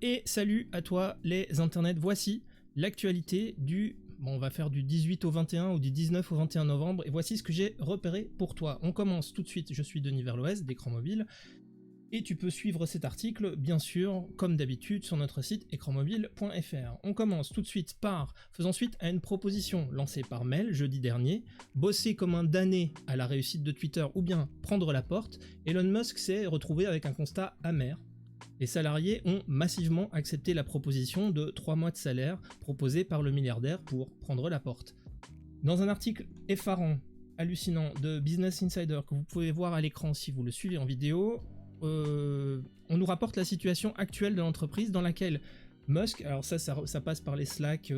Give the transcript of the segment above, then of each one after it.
Et salut à toi les internets, voici l'actualité du... Bon, on va faire du 18 au 21 ou du 19 au 21 novembre, et voici ce que j'ai repéré pour toi. On commence tout de suite, je suis Denis Verloès d'Écran Mobile, et tu peux suivre cet article, bien sûr, comme d'habitude, sur notre site écranmobile.fr. On commence tout de suite par, faisant suite à une proposition lancée par mail jeudi dernier, bosser comme un damné à la réussite de Twitter ou bien prendre la porte, Elon Musk s'est retrouvé avec un constat amer. Les salariés ont massivement accepté la proposition de 3 mois de salaire proposée par le milliardaire pour prendre la porte. Dans un article effarant, hallucinant de Business Insider que vous pouvez voir à l'écran si vous le suivez en vidéo, on nous rapporte la situation actuelle de l'entreprise dans laquelle Musk, alors ça passe par les Slack,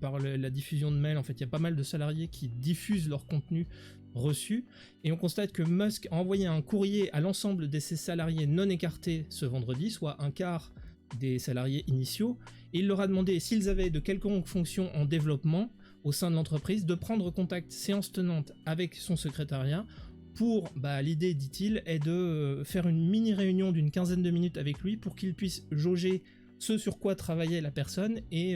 par la diffusion de mails, en fait il y a pas mal de salariés qui diffusent leur contenu reçu, et on constate que Musk a envoyé un courrier à l'ensemble de ses salariés non écartés ce vendredi, soit un quart des salariés initiaux, et il leur a demandé s'ils avaient de quelconque fonction en développement au sein de l'entreprise de prendre contact séance tenante avec son secrétariat pour, l'idée, dit-il, est de faire une mini-réunion d'une quinzaine de minutes avec lui pour qu'il puisse jauger ce sur quoi travaillait la personne et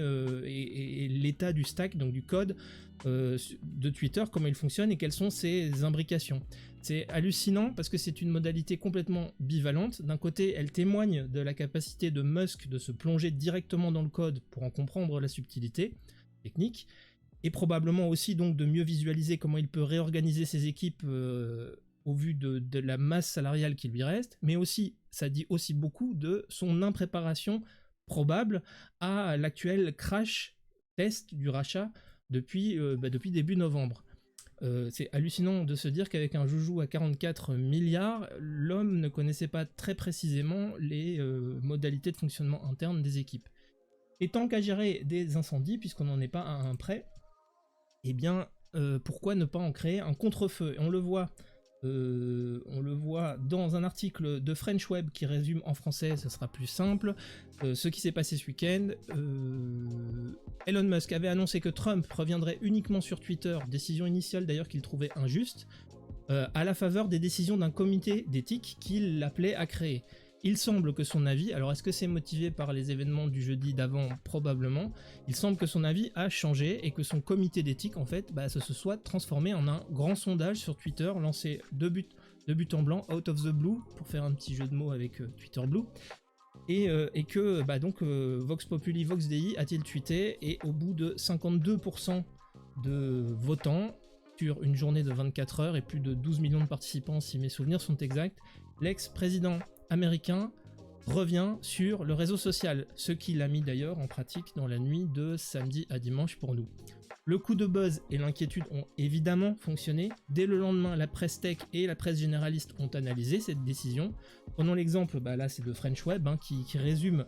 l'état du stack, donc du code de Twitter, comment il fonctionne et quelles sont ses imbrications. C'est hallucinant parce que c'est une modalité complètement bivalente. D'un côté, elle témoigne de la capacité de Musk de se plonger directement dans le code pour en comprendre la subtilité technique, et probablement aussi donc de mieux visualiser comment il peut réorganiser ses équipes au vu de la masse salariale qui lui reste, mais aussi, ça dit aussi beaucoup de son impréparation probable à l'actuel crash test du rachat depuis début novembre. C'est hallucinant de se dire qu'avec un joujou à 44 milliards, l'homme ne connaissait pas très précisément les modalités de fonctionnement interne des équipes. Et tant qu'à gérer des incendies, puisqu'on n'en est pas à un près, eh bien, pourquoi ne pas en créer un contre-feu ? Et on le voit dans un article de French Web qui résume en français, ce sera plus simple, ce qui s'est passé ce week-end. Elon Musk avait annoncé que Trump reviendrait uniquement sur Twitter, décision initiale d'ailleurs qu'il trouvait injuste, à la faveur des décisions d'un comité d'éthique qu'il appelait à créer. Il semble que son avis, alors est-ce que c'est motivé par les événements du jeudi d'avant? Probablement. Il semble que son avis a changé et que son comité d'éthique, en fait, se soit transformé en un grand sondage sur Twitter, lancé de but en blanc, out of the blue, pour faire un petit jeu de mots avec Twitter Blue. Et que Vox Populi, Vox Dei a-t-il tweeté, et au bout de 52% de votants, sur une journée de 24 heures et plus de 12 millions de participants si mes souvenirs sont exacts, l'ex-président américain revient sur le réseau social, ce qu'il a mis d'ailleurs en pratique dans la nuit de samedi à dimanche pour nous. Le coup de buzz et l'inquiétude ont évidemment fonctionné. Dès le lendemain, la presse tech et la presse généraliste ont analysé cette décision. Prenons l'exemple, là c'est de French Web, qui résume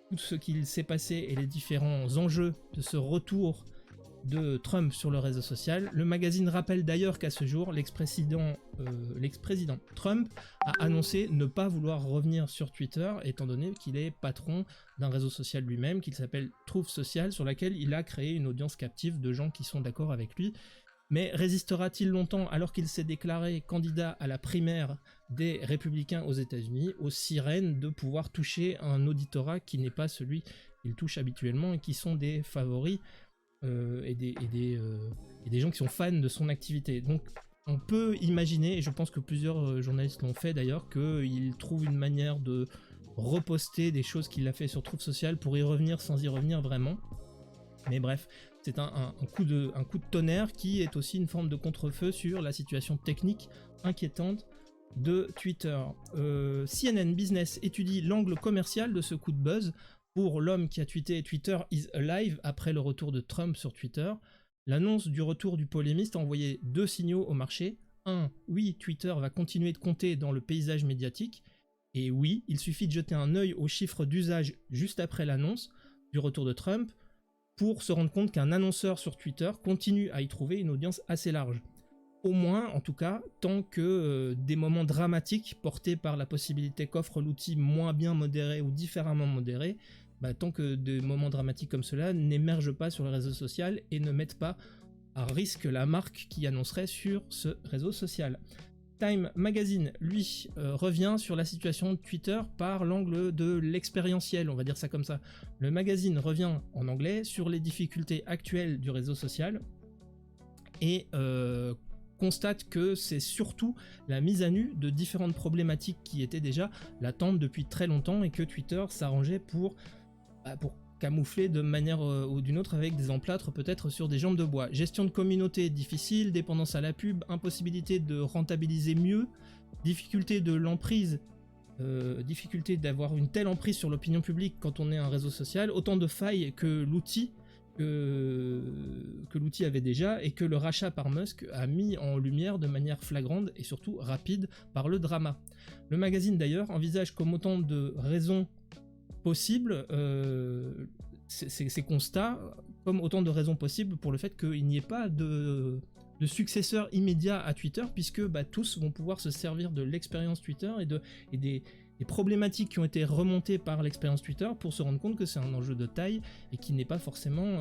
tout ce qu'il s'est passé et les différents enjeux de ce retour de Trump sur le réseau social. Le magazine rappelle d'ailleurs qu'à ce jour, l'ex-président Trump a annoncé ne pas vouloir revenir sur Twitter, étant donné qu'il est patron d'un réseau social lui-même, qu'il s'appelle Truth Social, sur laquelle il a créé une audience captive de gens qui sont d'accord avec lui. Mais résistera-t-il longtemps, alors qu'il s'est déclaré candidat à la primaire des républicains aux États-Unis, aux sirènes de pouvoir toucher un auditorat qui n'est pas celui qu'il touche habituellement et qui sont des favoris et des gens qui sont fans de son activité. Donc on peut imaginer, et je pense que plusieurs journalistes l'ont fait d'ailleurs, qu'il trouve une manière de reposter des choses qu'il a fait sur Truth Social pour y revenir sans y revenir vraiment. Mais bref, c'est un coup de tonnerre qui est aussi une forme de contre-feu sur la situation technique inquiétante de Twitter. CNN Business étudie l'angle commercial de ce coup de buzz pour l'homme qui a tweeté « Twitter is alive » après le retour de Trump sur Twitter. L'annonce du retour du polémiste a envoyé 2 signaux au marché. 1. Oui, Twitter va continuer de compter dans le paysage médiatique. Et oui, il suffit de jeter un œil aux chiffres d'usage juste après l'annonce du retour de Trump pour se rendre compte qu'un annonceur sur Twitter continue à y trouver une audience assez large. Au moins, en tout cas, tant que des moments dramatiques portés par la possibilité qu'offre l'outil moins bien modéré ou différemment modéré, tant que des moments dramatiques comme cela n'émergent pas sur le réseau social et ne mettent pas à risque la marque qui annoncerait sur ce réseau social. Time Magazine, lui, revient sur la situation de Twitter par l'angle de l'expérientiel, on va dire ça comme ça. Le magazine revient en anglais sur les difficultés actuelles du réseau social et constate que c'est surtout la mise à nu de différentes problématiques qui étaient déjà latentes depuis très longtemps et que Twitter s'arrangeait pour camoufler de manière ou d'une autre avec des emplâtres peut-être sur des jambes de bois. Gestion de communauté difficile, dépendance à la pub, impossibilité de rentabiliser mieux, difficulté de l'emprise, difficulté d'avoir une telle emprise sur l'opinion publique quand on est un réseau social, autant de failles que l'outil avait déjà et que le rachat par Musk a mis en lumière de manière flagrante et surtout rapide par le drama. Le magazine d'ailleurs envisage comme autant de raisons possibles ces constats comme autant de raisons possibles pour le fait qu'il n'y ait pas de successeur immédiat à Twitter puisque tous vont pouvoir se servir de l'expérience Twitter et des problématiques qui ont été remontées par l'expérience Twitter pour se rendre compte que c'est un enjeu de taille et qui n'est pas forcément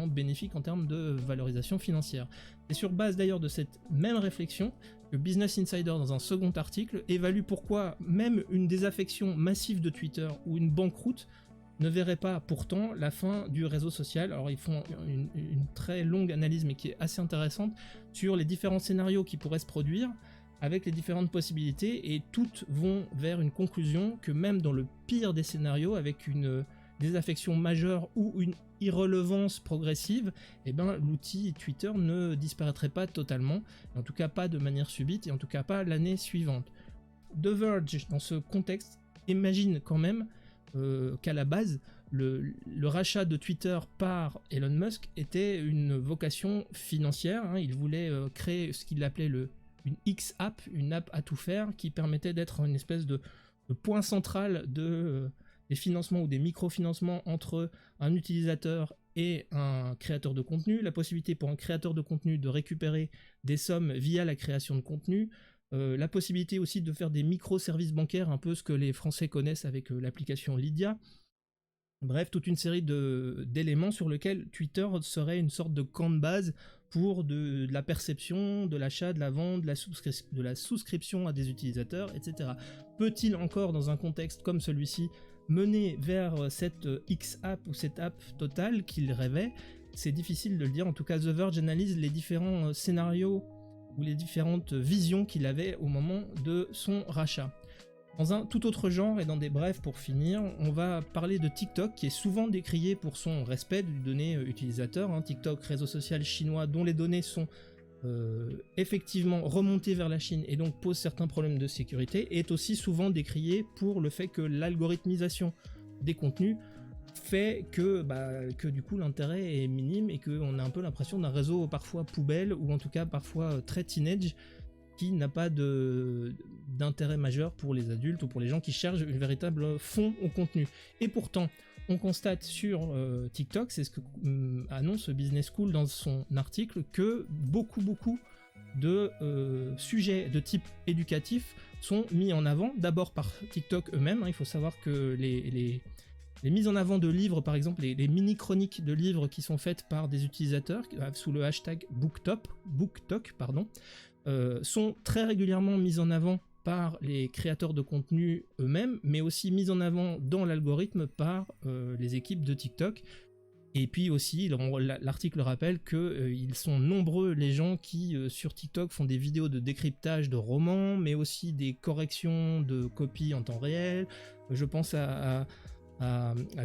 bénéfique en termes de valorisation financière. C'est sur base d'ailleurs de cette même réflexion que Business Insider, dans un second article, évalue pourquoi même une désaffection massive de Twitter ou une banqueroute ne verrait pas pourtant la fin du réseau social. Alors ils font une très longue analyse mais qui est assez intéressante sur les différents scénarios qui pourraient se produire avec les différentes possibilités et toutes vont vers une conclusion que même dans le pire des scénarios avec une désaffection majeure ou une irrelevance progressive, l'outil Twitter ne disparaîtrait pas totalement, en tout cas pas de manière subite et en tout cas pas l'année suivante. The Verge, dans ce contexte, imagine quand même qu'à la base, le rachat de Twitter par Elon Musk était une vocation financière, il voulait créer ce qu'il appelait une X-App, une app à tout faire qui permettait d'être une espèce de point central des financements ou des microfinancements entre un utilisateur et un créateur de contenu, la possibilité pour un créateur de contenu de récupérer des sommes via la création de contenu, la possibilité aussi de faire des microservices bancaires, un peu ce que les Français connaissent avec l'application Lydia. Bref, toute une série d'éléments sur lesquels Twitter serait une sorte de camp de base pour de la perception, de l'achat, de la vente, de la souscription à des utilisateurs, etc. Peut-il encore, dans un contexte comme celui-ci, mener vers cette X-App ou cette app totale qu'il rêvait? C'est difficile de le dire. En tout cas, The Verge analyse les différents scénarios ou les différentes visions qu'il avait au moment de son rachat. Dans un tout autre genre et dans des brefs pour finir, on va parler de TikTok qui est souvent décrié pour son respect des données utilisateurs. TikTok, réseau social chinois dont les données sont effectivement remontées vers la Chine et donc pose certains problèmes de sécurité, est aussi souvent décrié pour le fait que l'algorithmisation des contenus fait que du coup l'intérêt est minime et qu'on a un peu l'impression d'un réseau parfois poubelle ou en tout cas parfois très teenage qui n'a pas d'intérêt majeur pour les adultes ou pour les gens qui cherchent un véritable fond au contenu. Et pourtant, on constate sur TikTok, c'est ce que annonce Business School dans son article, que beaucoup de sujets de type éducatif sont mis en avant, d'abord par TikTok eux-mêmes. Il faut savoir que les mises en avant de livres, par exemple, les mini-chroniques de livres qui sont faites par des utilisateurs sous le hashtag BookTok, sont très régulièrement mises en avant par les créateurs de contenu eux-mêmes, mais aussi mises en avant dans l'algorithme par les équipes de TikTok. Et puis aussi, l'article rappelle qu'ils sont nombreux les gens qui, sur TikTok, font des vidéos de décryptage de romans, mais aussi des corrections de copies en temps réel. Je pense à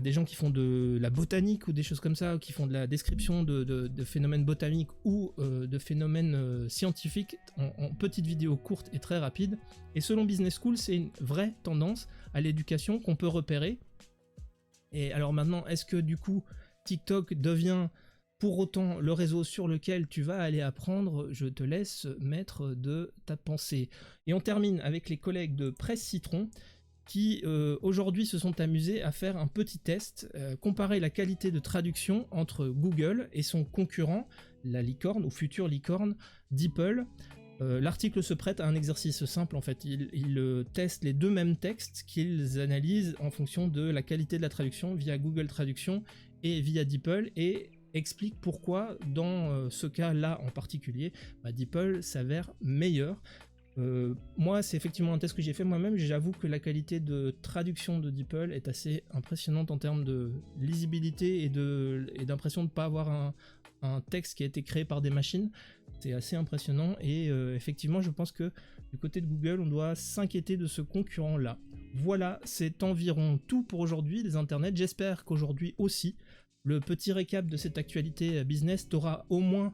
des gens qui font de la botanique ou des choses comme ça, qui font de la description de phénomènes botaniques ou de phénomènes scientifiques en petites vidéos courtes et très rapides. Et selon Business School, c'est une vraie tendance à l'éducation qu'on peut repérer. Et alors maintenant, est-ce que du coup TikTok devient pour autant le réseau sur lequel tu vas aller apprendre? Je te laisse maître de ta pensée. Et on termine avec les collègues de Presse Citron qui aujourd'hui se sont amusés à faire un petit test, comparer la qualité de traduction entre Google et son concurrent, la licorne ou future licorne DeepL. L'article se prête à un exercice simple en fait, ils testent les deux mêmes textes qu'ils analysent en fonction de la qualité de la traduction via Google Traduction et via DeepL et expliquent pourquoi dans ce cas-là en particulier, DeepL s'avère meilleur. Moi, c'est effectivement un test que j'ai fait moi-même. J'avoue que la qualité de traduction de DeepL est assez impressionnante en termes de lisibilité et d'impression de ne pas avoir un texte qui a été créé par des machines. C'est assez impressionnant et effectivement, je pense que du côté de Google, on doit s'inquiéter de ce concurrent-là. Voilà, c'est environ tout pour aujourd'hui, les internets. J'espère qu'aujourd'hui aussi, le petit récap de cette actualité business t'aura au moins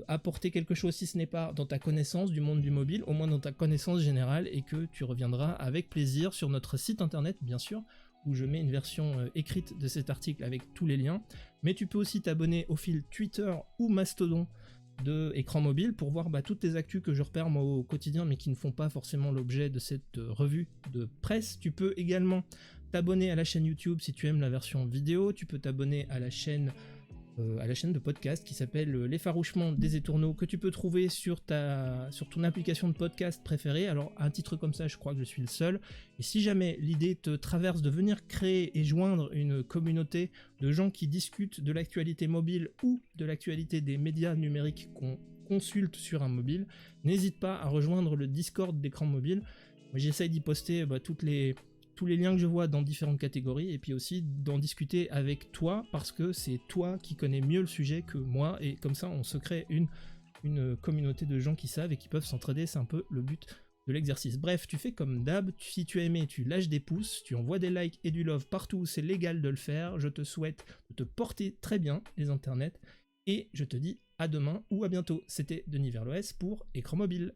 apporter quelque chose, si ce n'est pas dans ta connaissance du monde du mobile, au moins dans ta connaissance générale, et que tu reviendras avec plaisir sur notre site internet, bien sûr, où je mets une version écrite de cet article avec tous les liens. Mais tu peux aussi t'abonner au fil Twitter ou Mastodon de Écran Mobile pour voir toutes les actus que je repère moi au quotidien, mais qui ne font pas forcément l'objet de cette revue de presse. Tu peux également t'abonner à la chaîne YouTube si tu aimes la version vidéo. Tu peux t'abonner à la chaîne de podcast qui s'appelle L'effarouchement des étourneaux, que tu peux trouver sur ton application de podcast préférée. Alors à un titre comme ça, je crois que je suis le seul. Et si jamais l'idée te traverse de venir créer et joindre une communauté de gens qui discutent de l'actualité mobile ou de l'actualité des médias numériques qu'on consulte sur un mobile, n'hésite pas à rejoindre le Discord d'Écran Mobile. Moi, j'essaye d'y poster tous les liens que je vois dans différentes catégories, et puis aussi d'en discuter avec toi, parce que c'est toi qui connais mieux le sujet que moi, et comme ça on se crée une communauté de gens qui savent et qui peuvent s'entraider. C'est un peu le but de l'exercice. Bref, tu fais comme d'hab, si tu as aimé, tu lâches des pouces, tu envoies des likes et du love partout où c'est légal de le faire. Je te souhaite de te porter très bien les internets, et je te dis à demain ou à bientôt. C'était Denis Verloès pour Écran Mobile.